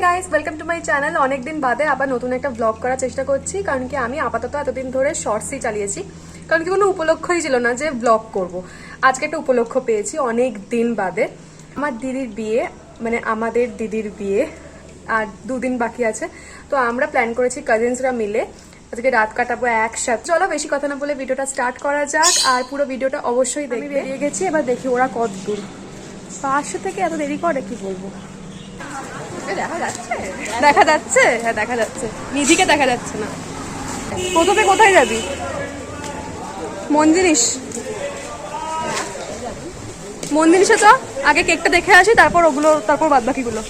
Guys, welcome to my channel. অনেকদিন বাদে আবার নতুন একটা ব্লগ করার চেষ্টা করছি, কারণ কি আমি আপাতত এতদিন ধরে শর্টসই চালিয়েছি, কারণ কি কোনো উপলক্ষই ছিল না যে ব্লগ করব। আজকে একটা উপলক্ষ পেয়েছি অনেক দিন বাদে। আমার দিদির বিয়ে, মানে আমাদের দিদির বিয়ে আর 2 দিন বাকি আছে। তো আমরা প্ল্যান করেছি কাজিনসরা মিলে আজকে রাত কাটাবো একসাথে। চলো বেশি কথা না বলে ভিডিওটা স্টার্ট করা যাক, আর পুরো ভিডিওটা অবশ্যই দেখবে। বেরিয়ে গেছি, এবার দেখি ওরা কত দূর। 500 থেকে এত দেরি করে কি বলবো। দেখা যাচ্ছে, হ্যাঁ দেখা যাচ্ছে, নিধিকে দেখা যাচ্ছে না। প্রথমে কোথায় যাবি? মন জিনিসে চ, আগে কেকটা দেখে আসি, তারপর ওগুলো, তারপর বাদ বাকিগুলো।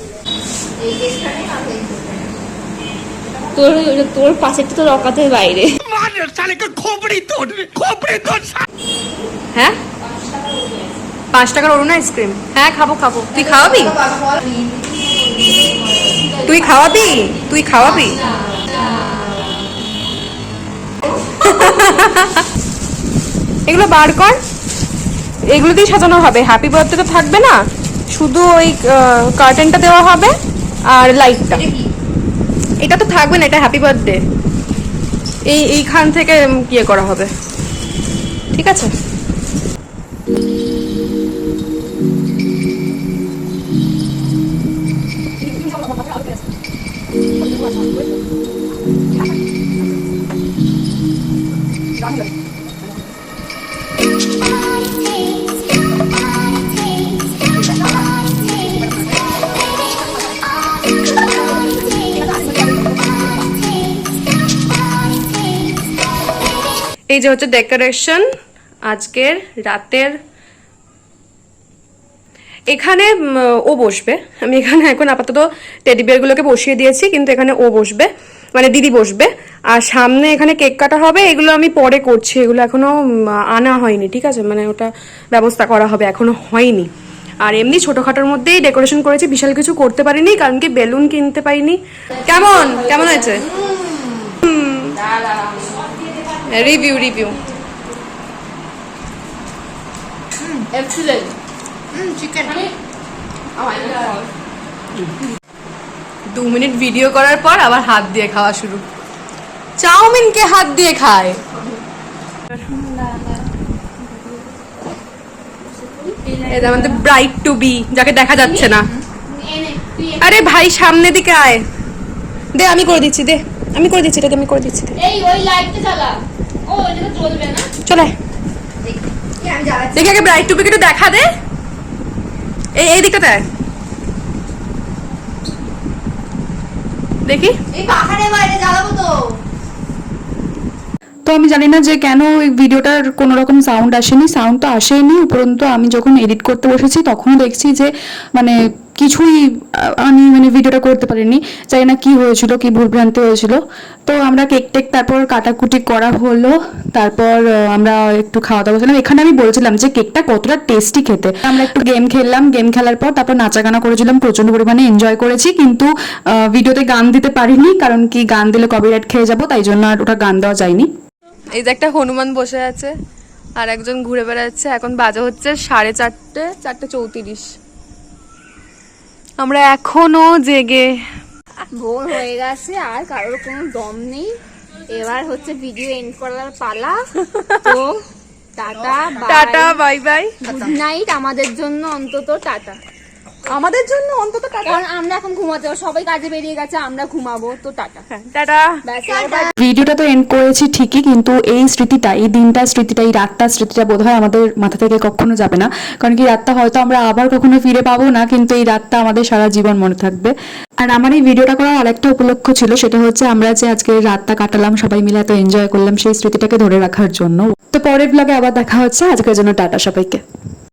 তোর পাশেরটা তো রকাতের বাইরে। হ্যাঁ 5 টাকার অরুণ আইসক্রিম, হ্যাঁ খাবো খাবো। তুই খাওয়াবি? তুই খাওয়াবি? এগুলো বার কর, এগুলো দিয়ে সাজানো হবে। হ্যাপি বার্থডে তো থাকবে না, শুধু ওই কার্টেনটা দেওয়া হবে আর লাইটটা। এটা তো থাকবে না, এটা হ্যাপি বার্থডে। এইখান থেকে ইয়ে করা হবে, ঠিক আছে? এই যে হচ্ছে ডেকোরেশন আজকের রাতের। এখানে ও বসবে, আমি এখানে এখন আপাতত টেডি বিয়ারগুলোকে বসিয়ে দিয়েছি, কিন্তু এখানে ও বসবে, মানে দিদি বসবে। আর সামনে এখানে কেক কাটা হবে, এগুলো আমি পরে করছি, এগুলো এখনো আনা হয়নি, ঠিক আছে? মানে ওটা ব্যবস্থা করা হবে, এখনো হয়নি। আর এমনি ছোটখাটোর মধ্যেই ডেকোরেশন করেছি, বিশাল কিছু করতে পারিনি, কারণ কি বেলুন কিনতে পাইনি। কেমন হয়েছে? Review excellent. Chicken 2 minute video করার পর আবার হাত দিয়ে খাওয়া শুরু। চাউমিনকে হাত দিয়ে খায়। এই আমাদের ব্রাইড টু বি, যাকে দেখা যাচ্ছে না। আরে ভাই সামনে দিকে আয়, দে আমি করে দিচ্ছি, এটাকে আমি করে দিচ্ছি। এই ওই লাইটটা জ্বালা, ও এটা চলবে না। চলে দেখি আগে ব্রাইড টু বিকে একটু দেখা দে। এই দিকটাতে দেখি। এই পাখানের বাইরে জ্বালাবো তো। তো আমি জানি না যে কেন এই ভিডিওটার কোনো রকম সাউন্ড আসেনি। সাউন্ড তো আসেনি, উপরন্তু আমি যখন এডিট করতে বসেছি তখনও দেখছি যে মানে কিছুই আমি মানে ভিডিওটা করতে পারিনি। জানি না কি হয়েছিল, কি ভুলভ্রান্তি হয়েছিল। তো আমরা কেক টেক তারপর কাটাকুটি করা হলো, তারপর আমরা একটু খাওয়া দাওয়া করলাম। এখানে আমি বলছিলাম যে কেকটা কতটা টেস্টি খেতে। আমরা একটু গেম খেললাম, গেম খেলার পর তারপর নাচা গানা করেছিলাম, প্রচন্ড পরিমাণে এনজয় করেছি। কিন্তু ভিডিওতে গান দিতে পারিনি, কারণ কি গান দিলে কপিরাইট খেয়ে যাবো, তাই জন্য আর ওটা গান দেওয়া যায়নি। এই যে একটা হনুমান বসে আছে আর একজন ঘুরে বেড়াচ্ছে। এখন বাজে হচ্ছে 4:30। আমরা এখনো জেগে। ভোর হয়ে গেছে, আর কারোর কোনো দম নেই। এবার হচ্ছে ভিডিও এন্ড করার পালা। তো tata bye bye, good night. আমাদের জন্য অন্তত টাটা। কারণ আমরা এখন ঘুমাতে যাবো, সবাই কাজে বেরিয়ে গেছে, আমরা ঘুমাবো। তো টাটা টাটা। ভিডিওটা তো এন্ড করেছি ঠিকই, কিন্তু এই স্মৃতিটা, এই দিনটা স্মৃতিটা, এই রাতটা স্মৃতিটা বোধহয় আমাদের মাথা থেকে কখনো যাবে না। কারণ কি রাতটা হয়তো আমরা আবার কখনো ফিরে পাবো না, কিন্তু এই রাতটা আমাদের সারা জীবন মনে থাকবে। আর আমার এই ভিডিওটা করার আরেকটা উপলক্ষ ছিল, সেটা হচ্ছে আমরা যে আজকে রাতটা কাটালাম সবাই মিলে, এত এনজয় করলাম, সেই স্মৃতিটাকে ধরে রাখার জন্য। তো পরের ব্লগে আবার দেখা হচ্ছে। আজকের জন্য টাটা সবাইকে।